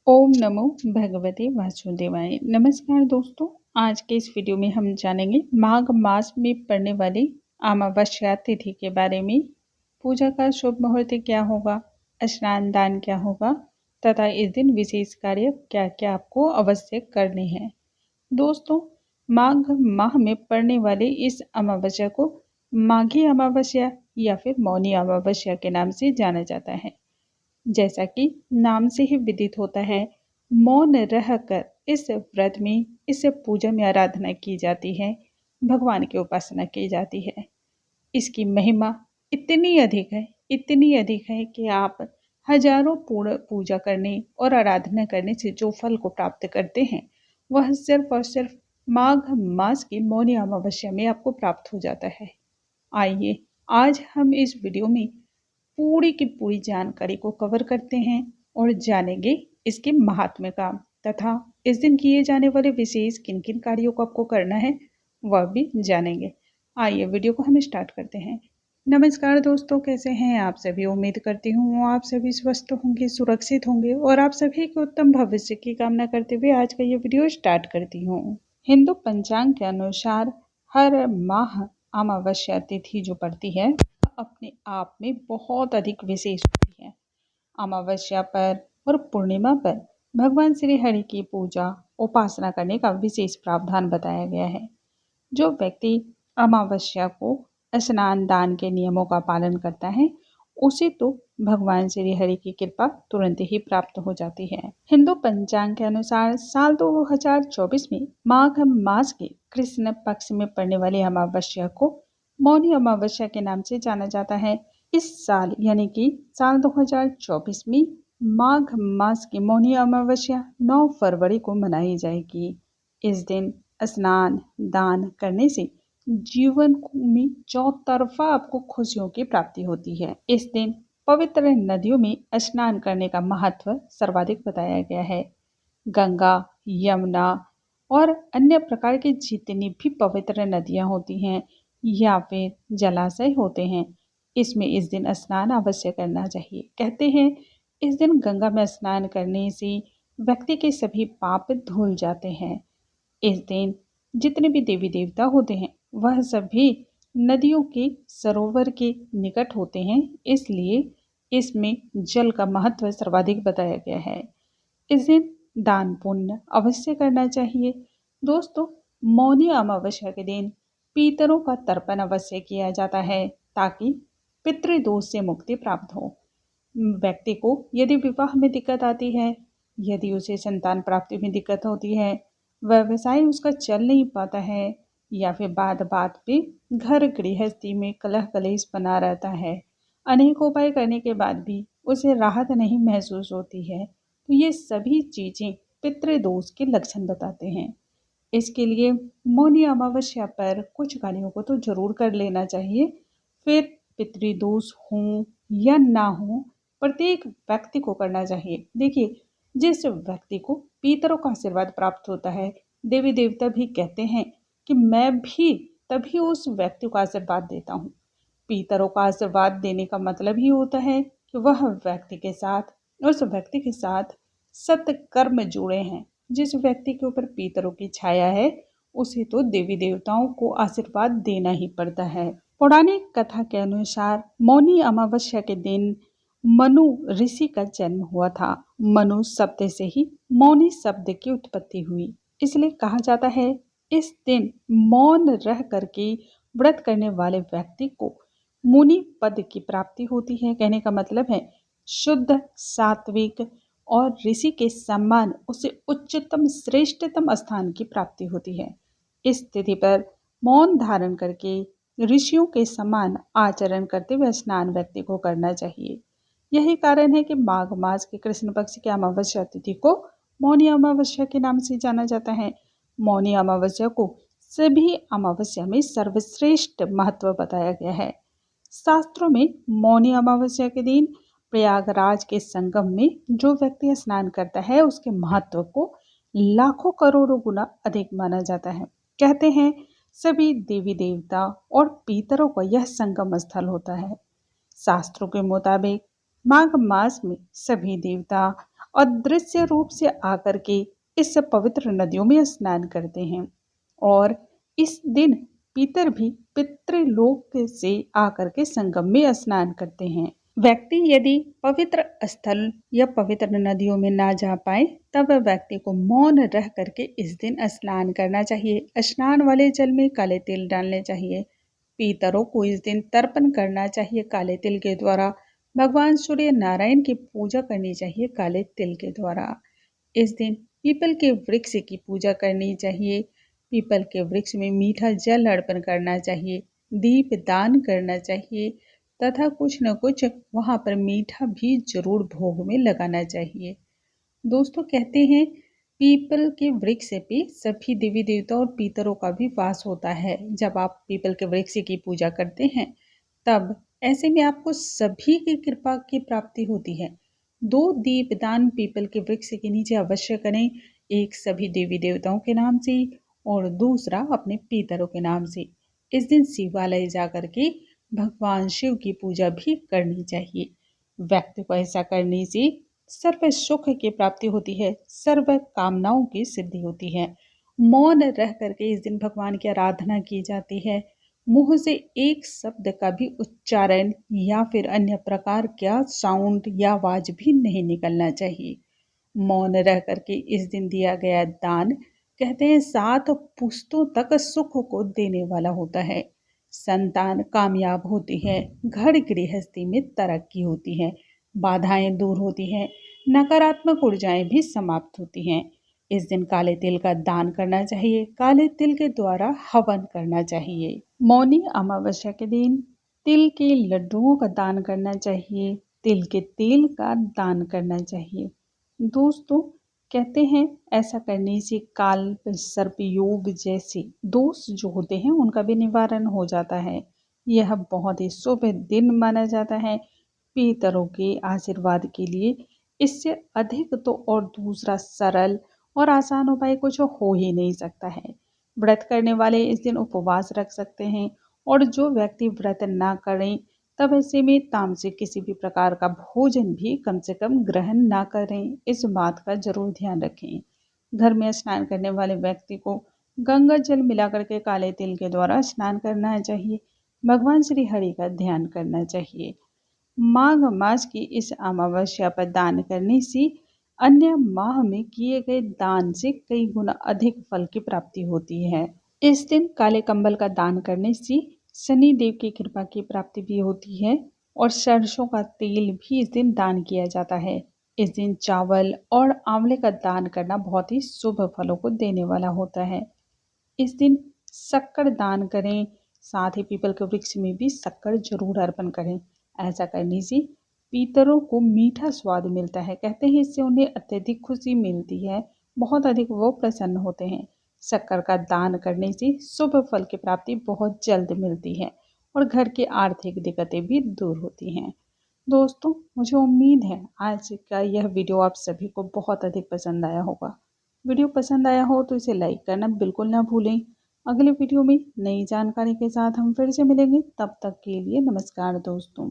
ओम नमो भगवते वासुदेवाय। नमस्कार दोस्तों, आज के इस वीडियो में हम जानेंगे माघ मास में पड़ने वाली अमावस्या तिथि के बारे में। पूजा का शुभ मुहूर्त क्या होगा, स्नान दान क्या होगा तथा इस दिन विशेष कार्य क्या क्या आपको अवश्य करने हैं। दोस्तों, माघ माह में पड़ने वाली इस अमावस्या को माघी अमावस्या या फिर मौनी अमावस्या के नाम से जाना जाता है। जैसा कि नाम से ही विदित होता है, मौन रहकर इस व्रत में, इस पूजा में आराधना की जाती है, भगवान की उपासना की जाती है। इसकी महिमा इतनी अधिक है कि आप हजारों पूर्ण पूजा करने और आराधना करने से जो फल को प्राप्त करते हैं, वह सिर्फ और सिर्फ माघ मास की मौनी अमावस्या में आपको प्राप्त हो जाता है। आइए आज हम इस वीडियो में पूरी की पूरी जानकारी को कवर करते हैं और जानेंगे इसके महात्म्य का, तथा इस दिन किए जाने वाले विशेष किन किन कार्यों को आपको करना है वह भी जानेंगे। आइए वीडियो को हम स्टार्ट करते हैं। नमस्कार दोस्तों, कैसे हैं आप सभी। उम्मीद करती हूँ आप सभी स्वस्थ होंगे, सुरक्षित होंगे और आप सभी के उत्तम भविष्य की कामना करते हुए आज का ये वीडियो स्टार्ट करती हूँ। हिंदू पंचांग के अनुसार हर माह अमावस्या तिथि जो पड़ती है अपने आप में बहुत अधिक विशेष होती है। अमावस्या पर और पूर्णिमा पर भगवान श्री हरि की पूजा उपासना करने का विशेष प्रावधान बताया गया है। जो व्यक्ति अमावस्या को स्नान दान के नियमों का पालन करता है, उसे तो भगवान श्री हरि की कृपा तुरंत ही प्राप्त हो जाती है। हिंदू पंचांग के अनुसार साल 2024 में माघ मास के कृष्ण पक्ष में पड़ने वाली अमावस्या को मौनी अमावस्या के नाम से जाना जाता है। इस साल यानी कि साल 2024 में माघ मास की मौनी अमावस्या 9 फरवरी को मनाई जाएगी। इस दिन स्नान दान करने से जीवन में चौतरफा आपको खुशियों की प्राप्ति होती है। इस दिन पवित्र नदियों में स्नान करने का महत्व सर्वाधिक बताया गया है। गंगा, यमुना और अन्य प्रकार की जितनी भी पवित्र नदियां होती हैं या फिर जलाशय होते हैं, इसमें इस दिन स्नान अवश्य करना चाहिए। कहते हैं इस दिन गंगा में स्नान करने से व्यक्ति के सभी पाप धुल जाते हैं। इस दिन जितने भी देवी देवता होते हैं वह सभी नदियों के सरोवर के निकट होते हैं, इसलिए इसमें जल का महत्व सर्वाधिक बताया गया है। इस दिन दान पुण्य अवश्य करना चाहिए। दोस्तों, मौनी अमावस्या के दिन पीतरों का तर्पण अवश्य किया जाता है ताकि पितृदोष से मुक्ति प्राप्त हो। व्यक्ति को यदि विवाह में दिक्कत आती है, यदि उसे संतान प्राप्ति में दिक्कत होती है, व्यवसाय उसका चल नहीं पाता है, या फिर बात बात पे घर गृहस्थी में कलह कलेश बना रहता है, अनेक उपाय करने के बाद भी उसे राहत नहीं महसूस होती है, तो ये सभी चीजें पितृदोष के लक्षण बताते हैं। इसके लिए मौनी अमावस्या पर कुछ कार्यों को तो जरूर कर लेना चाहिए। फिर पितृदोष हो या ना हो, प्रत्येक व्यक्ति को करना चाहिए। देखिए, जिस व्यक्ति को पितरों का आशीर्वाद प्राप्त होता है, देवी देवता भी कहते हैं कि मैं भी तभी उस व्यक्ति को आशीर्वाद देता हूँ। पितरों का आशीर्वाद देने का मतलब ही होता है कि वह व्यक्ति के साथ, उस व्यक्ति के साथ सत्कर्म जुड़े हैं। जिस व्यक्ति के ऊपर पितरों की छाया है, उसे तो देवी देवताओं को आशीर्वाद देना ही पड़ता है। पौराणिक कथा के अनुसार मौनी अमावस्या के दिन मनु ऋषि का जन्म हुआ था। मनु शब्द से ही मौनी शब्द की उत्पत्ति हुई, इसलिए कहा जाता है इस दिन मौन रह करके व्रत करने वाले व्यक्ति को मुनि पद की प्राप्ति होती है। कहने का मतलब है शुद्ध, सात्विक और ऋषि के सम्मान, उसे उच्चतम श्रेष्ठतम स्थान की प्राप्ति होती है। इस तिथि पर मौन धारण करके ऋषियों के समान आचरण करते हुए स्नान व्यक्ति को करना चाहिए। यही कारण है कि माघ मास के कृष्ण पक्ष की अमावस्या तिथि को मौनी अमावस्या के नाम से जाना जाता है। मौनी अमावस्या को सभी अमावस्या में सर्वश्रेष्ठ महत्व बताया गया है। शास्त्रों में मौनी अमावस्या के दिन प्रयागराज के संगम में जो व्यक्ति स्नान करता है, उसके महत्व को लाखों करोड़ों गुना अधिक माना जाता है। कहते हैं सभी देवी देवता और पितरों का यह संगम स्थल होता है। शास्त्रों के मुताबिक माघ मास में सभी देवता अदृश्य रूप से आकर के इस पवित्र नदियों में स्नान करते हैं। और इस दिन पितर भी पितृलोक से आकर के संगम में स्नान करते हैं। व्यक्ति यदि पवित्र स्थल या पवित्र नदियों में ना जा पाए तब व्यक्ति को मौन रह करके इस दिन स्नान करना चाहिए। स्नान वाले जल में काले तिल डालने चाहिए। पितरों को इस दिन तर्पण करना चाहिए काले तिल के द्वारा। भगवान सूर्य नारायण की पूजा करनी चाहिए काले तिल के द्वारा। इस दिन पीपल के वृक्ष की पूजा करनी चाहिए। पीपल के वृक्ष में मीठा जल अर्पण करना चाहिए, दीप दान करना चाहिए तथा कुछ न कुछ वहाँ पर मीठा भी जरूर भोग में लगाना चाहिए। दोस्तों कहते हैं पीपल के वृक्ष पे सभी देवी देवता और पितरों का भी वास होता है। जब आप पीपल के वृक्ष की पूजा करते हैं तब ऐसे में आपको सभी की कृपा की प्राप्ति होती है। 2 दीपदान पीपल के वृक्ष के नीचे अवश्य करें, एक सभी देवी देवताओं के नाम से और दूसरा अपने पितरों के नाम से। इस दिन शिवालय जाकर के भगवान शिव की पूजा भी करनी चाहिए। व्यक्ति को ऐसा करने से सर्व सुख की प्राप्ति होती है, सर्व कामनाओं की सिद्धि होती है। मौन रह करके इस दिन भगवान की आराधना की जाती है। मुंह से एक शब्द का भी उच्चारण या फिर अन्य प्रकार का साउंड या आवाज भी नहीं निकलना चाहिए। मौन रह करके इस दिन दिया गया दान कहते हैं 7 पुश्तों तक सुख को देने वाला होता है। संतान कामयाब होती है, घर गृहस्थी में तरक्की होती है, बाधाएं दूर होती हैं, नकारात्मक ऊर्जाएं भी समाप्त होती हैं। इस दिन काले तिल का दान करना चाहिए, काले तिल के द्वारा हवन करना चाहिए। मौनी अमावस्या के दिन तिल के लड्डुओं का दान करना चाहिए, तिल के तेल का दान करना चाहिए। दोस्तों कहते हैं ऐसा करने से काल सर्प योग जैसे दोष जो होते हैं उनका भी निवारण हो जाता है। यह बहुत ही शुभ दिन माना जाता है पितरों के आशीर्वाद के लिए। इससे अधिक तो और दूसरा सरल और आसान उपाय कुछ हो ही नहीं सकता है। व्रत करने वाले इस दिन उपवास रख सकते हैं और जो व्यक्ति व्रत ना करें तब ऐसे में तामसिक किसी भी प्रकार का भोजन भी कम से कम ग्रहण ना करें। इस बात का जरूर ध्यान रखें। घर में स्नान करने वाले व्यक्ति को गंगा जल मिलाकर के काले तिल के द्वारा स्नान करना चाहिए। भगवान श्री हरि का ध्यान करना चाहिए। माघ मास की इस अमावस्या पर दान करने से अन्य माह में किए गए दान से कई गुना अधिक फल की प्राप्ति होती है। इस दिन काले कंबल का दान करने से शनि देव की कृपा की प्राप्ति भी होती है और सरसों का तेल भी इस दिन दान किया जाता है। इस दिन चावल और आंवले का दान करना बहुत ही शुभ फलों को देने वाला होता है। इस दिन शक्कर दान करें, साथ ही पीपल के वृक्ष में भी शक्कर जरूर अर्पण करें। ऐसा करने से पितरों को मीठा स्वाद मिलता है। कहते हैं इससे उन्हें अत्यधिक खुशी मिलती है, बहुत अधिक वो प्रसन्न होते हैं। शक्कर का दान करने से शुभ फल की प्राप्ति बहुत जल्द मिलती है और घर की आर्थिक दिक्कतें भी दूर होती हैं। दोस्तों मुझे उम्मीद है आज का यह वीडियो आप सभी को बहुत अधिक पसंद आया होगा। वीडियो पसंद आया हो तो इसे लाइक करना बिल्कुल ना भूलें। अगले वीडियो में नई जानकारी के साथ हम फिर से मिलेंगे, तब तक के लिए नमस्कार दोस्तों।